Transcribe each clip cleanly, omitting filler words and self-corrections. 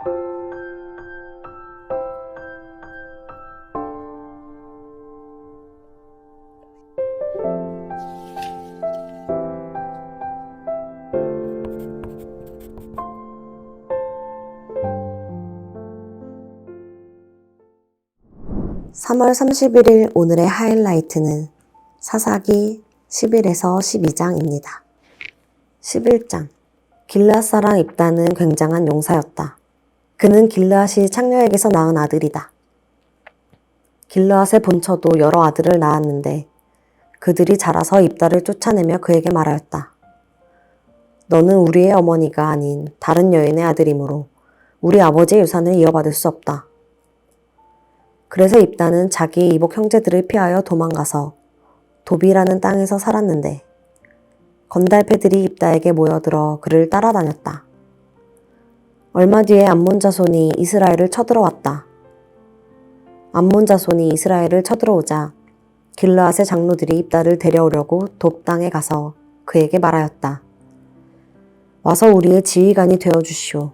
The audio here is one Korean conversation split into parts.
(3월 31일) 오늘의 하이라이트는 사사기 11에서 12장입니다. 11장. 길르앗 사람 입다는 굉장한 용사였다. 그는 길르앗이 창녀에게서 낳은 아들이다. 길르앗의 본처도 여러 아들을 낳았는데 그들이 자라서 입다를 쫓아내며 그에게 말하였다. 너는 우리의 어머니가 아닌 다른 여인의 아들이므로 우리 아버지의 유산을 이어받을 수 없다. 그래서 입다는 자기 이복 형제들을 피하여 도망가서 도비라는 땅에서 살았는데 건달패들이 입다에게 모여들어 그를 따라다녔다. 얼마 뒤에 암몬 자손이 이스라엘을 쳐들어왔다. 암몬 자손이 이스라엘을 쳐들어오자 길르앗의 장로들이 입다를 데려오려고 돕 땅에 가서 그에게 말하였다. 와서 우리의 지휘관이 되어주시오.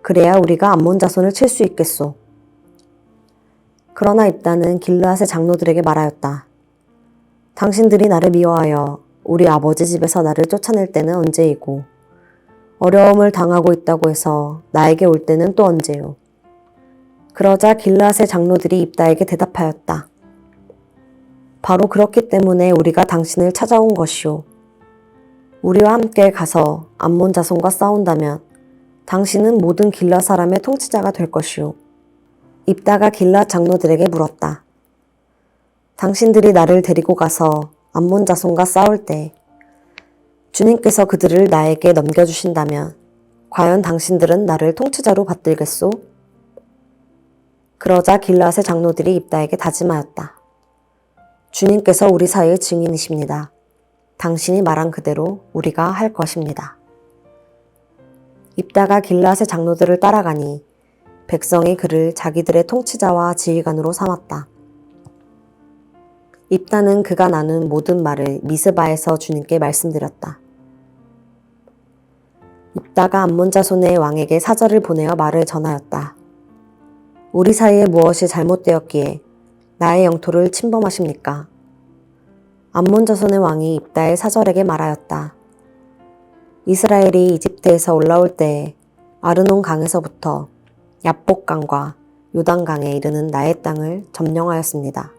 그래야 우리가 암몬 자손을 칠 수 있겠소. 그러나 입다는 길르앗의 장로들에게 말하였다. 당신들이 나를 미워하여 우리 아버지 집에서 나를 쫓아낼 때는 언제이고 어려움을 당하고 있다고 해서 나에게 올 때는 또 언제요. 그러자 길르앗의 장로들이 입다에게 대답하였다. 바로 그렇기 때문에 우리가 당신을 찾아온 것이오. 우리와 함께 가서 암몬 자손과 싸운다면 당신은 모든 길르앗 사람의 통치자가 될 것이오. 입다가 길르앗 장로들에게 물었다. 당신들이 나를 데리고 가서 암몬 자손과 싸울 때 주님께서 그들을 나에게 넘겨주신다면 과연 당신들은 나를 통치자로 받들겠소? 그러자 길르앗의 장로들이 입다에게 다짐하였다. 주님께서 우리 사이의 증인이십니다. 당신이 말한 그대로 우리가 할 것입니다. 입다가 길르앗의 장로들을 따라가니 백성이 그를 자기들의 통치자와 지휘관으로 삼았다. 입다는 그가 나눈 모든 말을 미스바에서 주님께 말씀드렸다. 입다가 암몬 자손의 왕에게 사절을 보내어 말을 전하였다. 우리 사이에 무엇이 잘못되었기에 나의 영토를 침범하십니까? 암몬 자손의 왕이 입다의 사절에게 말하였다. 이스라엘이 이집트에서 올라올 때에 아르논 강에서부터 야복강과 요단강에 이르는 나의 땅을 점령하였습니다.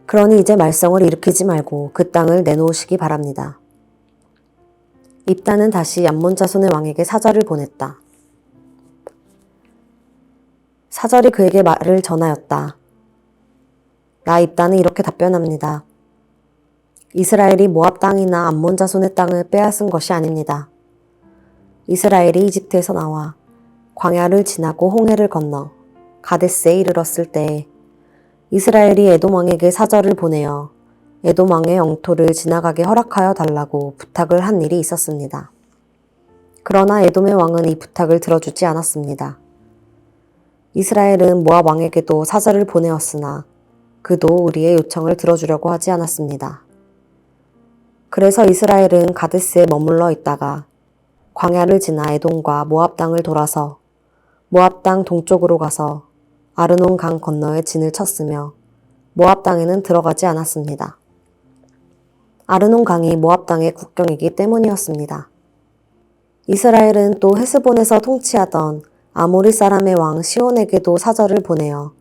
그러니 이제 말썽을 일으키지 말고 그 땅을 내놓으시기 바랍니다. 입다는 다시 암몬 자손의 왕에게 사절을 보냈다. 사절이 그에게 말을 전하였다. 나 입다는 이렇게 답변합니다. 이스라엘이 모압 땅이나 암몬 자손의 땅을 빼앗은 것이 아닙니다. 이스라엘이 이집트에서 나와 광야를 지나고 홍해를 건너 가데스에 이르렀을 때 이스라엘이 에돔 왕에게 사절을 보내어 에돔 왕의 영토를 지나가게 허락하여 달라고 부탁을 한 일이 있었습니다. 그러나 에돔의 왕은 이 부탁을 들어주지 않았습니다. 이스라엘은 모압 왕에게도 사절을 보내었으나 그도 우리의 요청을 들어주려고 하지 않았습니다. 그래서 이스라엘은 가데스에 머물러 있다가 광야를 지나 에돔과 모압 땅을 돌아서 모압 땅 동쪽으로 가서 아르논 강 건너에 진을 쳤으며 모압 땅에는 들어가지 않았습니다. 아르논 강이 모압 땅의 국경이기 때문이었습니다. 이스라엘은 또 헤스본에서 통치하던 아모리 사람의 왕 시온에게도 사절을 보내어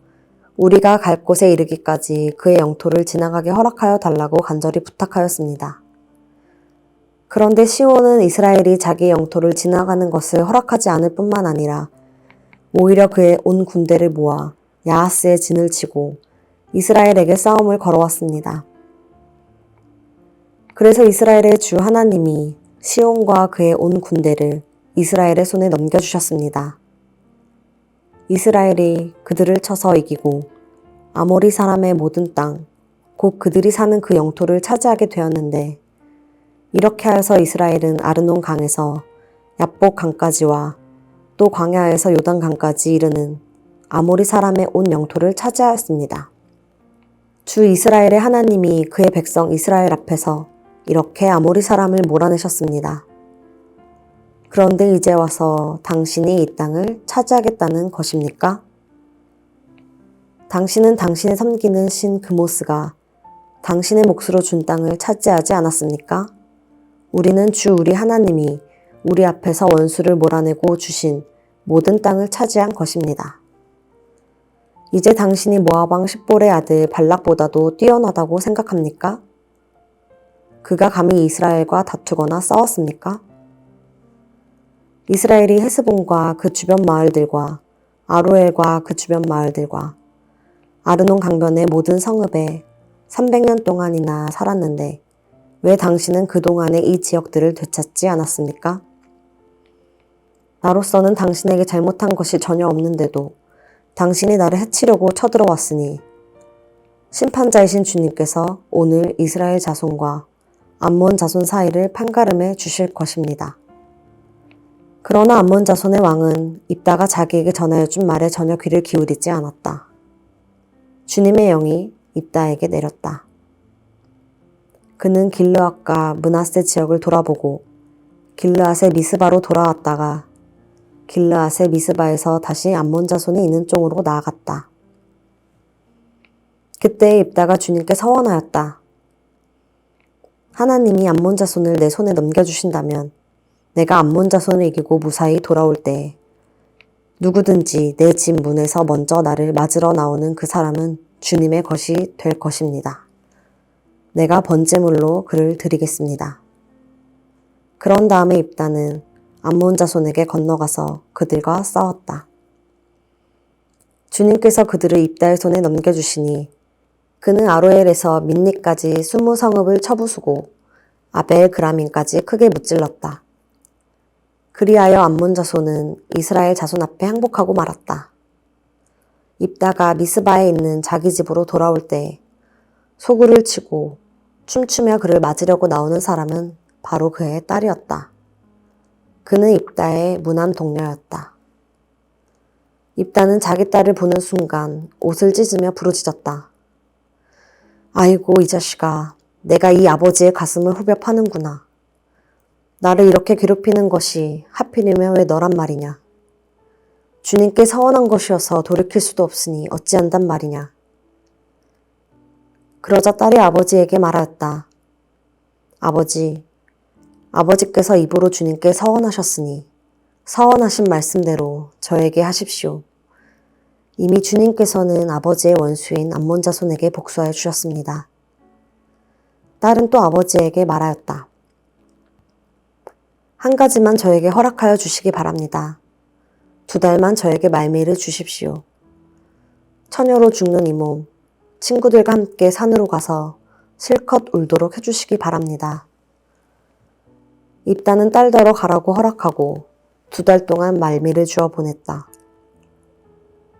우리가 갈 곳에 이르기까지 그의 영토를 지나가게 허락하여 달라고 간절히 부탁하였습니다. 그런데 시온은 이스라엘이 자기 영토를 지나가는 것을 허락하지 않을 뿐만 아니라 오히려 그의 온 군대를 모아 야하스에 진을 치고 이스라엘에게 싸움을 걸어왔습니다. 그래서 이스라엘의 주 하나님이 시온과 그의 온 군대를 이스라엘의 손에 넘겨주셨습니다. 이스라엘이 그들을 쳐서 이기고 아모리 사람의 모든 땅, 곧 그들이 사는 그 영토를 차지하게 되었는데 이렇게 하여서 이스라엘은 아르논 강에서 야복 강까지와 또 광야에서 요단 강까지 이르는 아모리 사람의 온 영토를 차지하였습니다. 주 이스라엘의 하나님이 그의 백성 이스라엘 앞에서 이렇게 아모리 사람을 몰아내셨습니다. 그런데 이제 와서 당신이 이 땅을 차지하겠다는 것입니까? 당신은 당신의 섬기는 신 그모스가 당신의 몫으로 준 땅을 차지하지 않았습니까? 우리는 주 우리 하나님이 우리 앞에서 원수를 몰아내고 주신 모든 땅을 차지한 것입니다. 이제 당신이 모압 왕 십볼의 아들 발락보다도 뛰어나다고 생각합니까? 그가 감히 이스라엘과 다투거나 싸웠습니까? 이스라엘이 헤스본과 그 주변 마을들과 아로엘과 그 주변 마을들과 아르논 강변의 모든 성읍에 300년 동안이나 살았는데 왜 당신은 그동안에 이 지역들을 되찾지 않았습니까? 나로서는 당신에게 잘못한 것이 전혀 없는데도 당신이 나를 해치려고 쳐들어왔으니 심판자이신 주님께서 오늘 이스라엘 자손과 암몬 자손 사이를 판가름해 주실 것입니다. 그러나 암몬 자손의 왕은 입다가 자기에게 전하여 준 말에 전혀 귀를 기울이지 않았다. 주님의 영이 입다에게 내렸다. 그는 길르앗과 므낫세 지역을 돌아보고 길르앗의 미스바로 돌아왔다가 길르앗의 미스바에서 다시 암몬 자손이 있는 쪽으로 나아갔다. 그때 입다가 주님께 서원하였다. 하나님이 암몬 자손을 내 손에 넘겨주신다면 내가 암몬 자손을 이기고 무사히 돌아올 때 누구든지 내 집 문에서 먼저 나를 맞으러 나오는 그 사람은 주님의 것이 될 것입니다. 내가 번제물로 그를 드리겠습니다. 그런 다음에 입다는 암몬 자손에게 건너가서 그들과 싸웠다. 주님께서 그들을 입다의 손에 넘겨주시니 그는 아로엘에서 민니까지 20성읍을 쳐부수고 아벨 그라민까지 크게 무찔렀다. 그리하여 암몬 자손은 이스라엘 자손 앞에 항복하고 말았다. 입다가 미스바에 있는 자기 집으로 돌아올 때 소구를 치고 춤추며 그를 맞으려고 나오는 사람은 바로 그의 딸이었다. 그는 입다의 무난 동료였다. 입다는 자기 딸을 보는 순간 옷을 찢으며 부르짖었다. 아이고 이 자식아, 내가 이 아버지의 가슴을 후벼 파는구나. 나를 이렇게 괴롭히는 것이 하필이면 왜 너란 말이냐. 주님께 서원한 것이어서 돌이킬 수도 없으니 어찌한단 말이냐. 그러자 딸이 아버지에게 말하였다. 아버지께서 입으로 주님께 서원하셨으니 서원하신 말씀대로 저에게 하십시오. 이미 주님께서는 아버지의 원수인 암몬 자손에게 복수하여 주셨습니다. 딸은 또 아버지에게 말하였다. 한 가지만 저에게 허락하여 주시기 바랍니다. 2달만 저에게 말미를 주십시오. 처녀로 죽는 이 몸, 친구들과 함께 산으로 가서 실컷 울도록 해주시기 바랍니다. 입다는 딸더러 가라고 허락하고 2달 동안 말미를 주어 보냈다.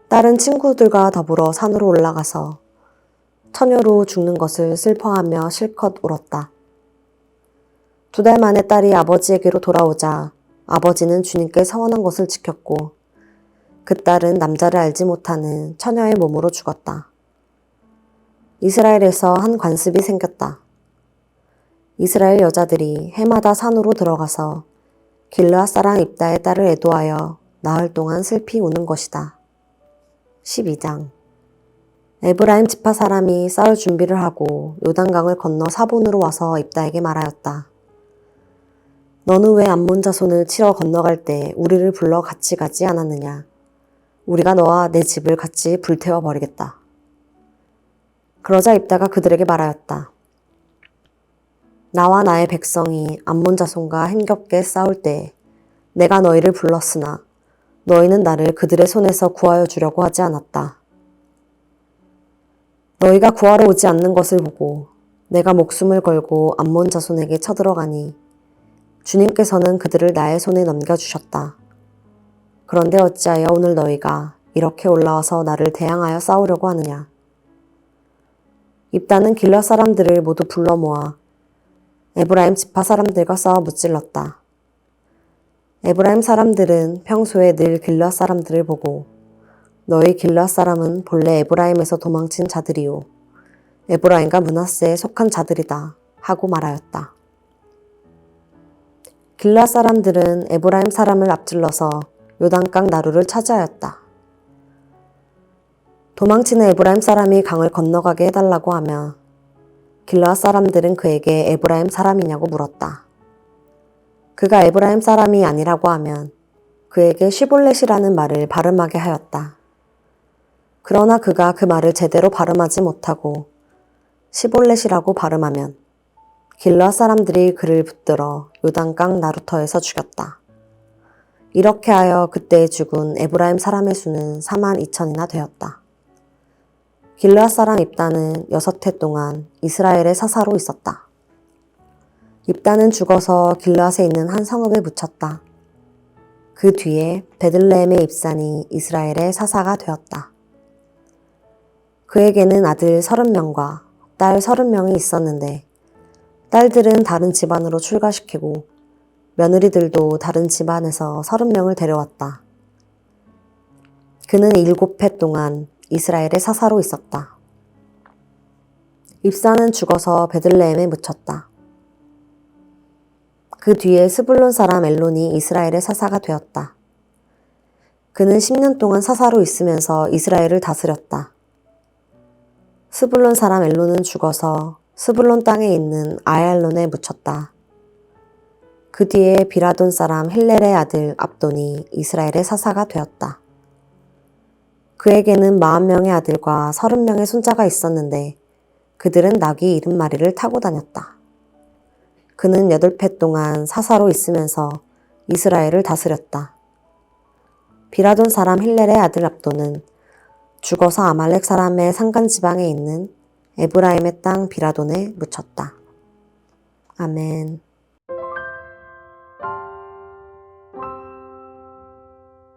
딸은 친구들과 더불어 산으로 올라가서 처녀로 죽는 것을 슬퍼하며 실컷 울었다. 2달 만에 딸이 아버지에게로 돌아오자 아버지는 주님께 서원한 것을 지켰고 그 딸은 남자를 알지 못하는 처녀의 몸으로 죽었다. 이스라엘에서 한 관습이 생겼다. 이스라엘 여자들이 해마다 산으로 들어가서 길르앗 사람 입다의 딸을 애도하여 나흘 동안 슬피 우는 것이다. 12장 에브라임 지파 사람이 싸울 준비를 하고 요단강을 건너 사본으로 와서 입다에게 말하였다. 너는 왜 암몬 자손을 치러 건너갈 때 우리를 불러 같이 가지 않았느냐? 우리가 너와 내 집을 같이 불태워 버리겠다. 그러자 입다가 그들에게 말하였다. 나와 나의 백성이 암몬 자손과 힘겹게 싸울 때 내가 너희를 불렀으나 너희는 나를 그들의 손에서 구하여 주려고 하지 않았다. 너희가 구하러 오지 않는 것을 보고 내가 목숨을 걸고 암몬 자손에게 쳐들어가니 주님께서는 그들을 나의 손에 넘겨주셨다. 그런데 어찌하여 오늘 너희가 이렇게 올라와서 나를 대항하여 싸우려고 하느냐. 입다는 길러 사람들을 모두 불러 모아 에브라임 지파 사람들과 싸워 무찔렀다. 에브라임 사람들은 평소에 늘 길러 사람들을 보고 너희 길러 사람은 본래 에브라임에서 도망친 자들이요 에브라임과 므낫세에 속한 자들이다 하고 말하였다. 길르앗 사람들은 에브라임 사람을 앞질러서 요단강 나루를 차지하였다. 도망치는 에브라임 사람이 강을 건너가게 해달라고 하며 길르앗 사람들은 그에게 에브라임 사람이냐고 물었다. 그가 에브라임 사람이 아니라고 하면 그에게 시볼렛이라는 말을 발음하게 하였다. 그러나 그가 그 말을 제대로 발음하지 못하고 시볼렛이라고 발음하면 길르앗 사람들이 그를 붙들어 요단강 나루터에서 죽였다. 이렇게 하여 그때 죽은 에브라임 사람의 수는 42,000이나 되었다. 길르앗 사람 입단은 6해 동안 이스라엘의 사사로 있었다. 입단은 죽어서 길르앗에 있는 한 성읍에 묻혔다. 그 뒤에 베들레헴의 입산이 이스라엘의 사사가 되었다. 그에게는 아들 30명과 딸 30명이 있었는데 딸들은 다른 집안으로 출가시키고 며느리들도 다른 집안에서 30명을 데려왔다. 그는 7해 동안 이스라엘의 사사로 있었다. 입사는 죽어서 베들레헴에 묻혔다. 그 뒤에 스불론 사람 엘론이 이스라엘의 사사가 되었다. 그는 10년 동안 사사로 있으면서 이스라엘을 다스렸다. 스불론 사람 엘론은 죽어서 스불론 땅에 있는 아얄론에 묻혔다. 그 뒤에 비라돈 사람 힐렐의 아들 압돈이 이스라엘의 사사가 되었다. 그에게는 40명의 아들과 30명의 손자가 있었는데 그들은 나귀 70마리를 타고 다녔다. 그는 8해 동안 사사로 있으면서 이스라엘을 다스렸다. 비라돈 사람 힐렐의 아들 압돈은 죽어서 아말렉 사람의 산간 지방에 있는 에브라임의 땅 비라돈에 묻혔다. 아멘.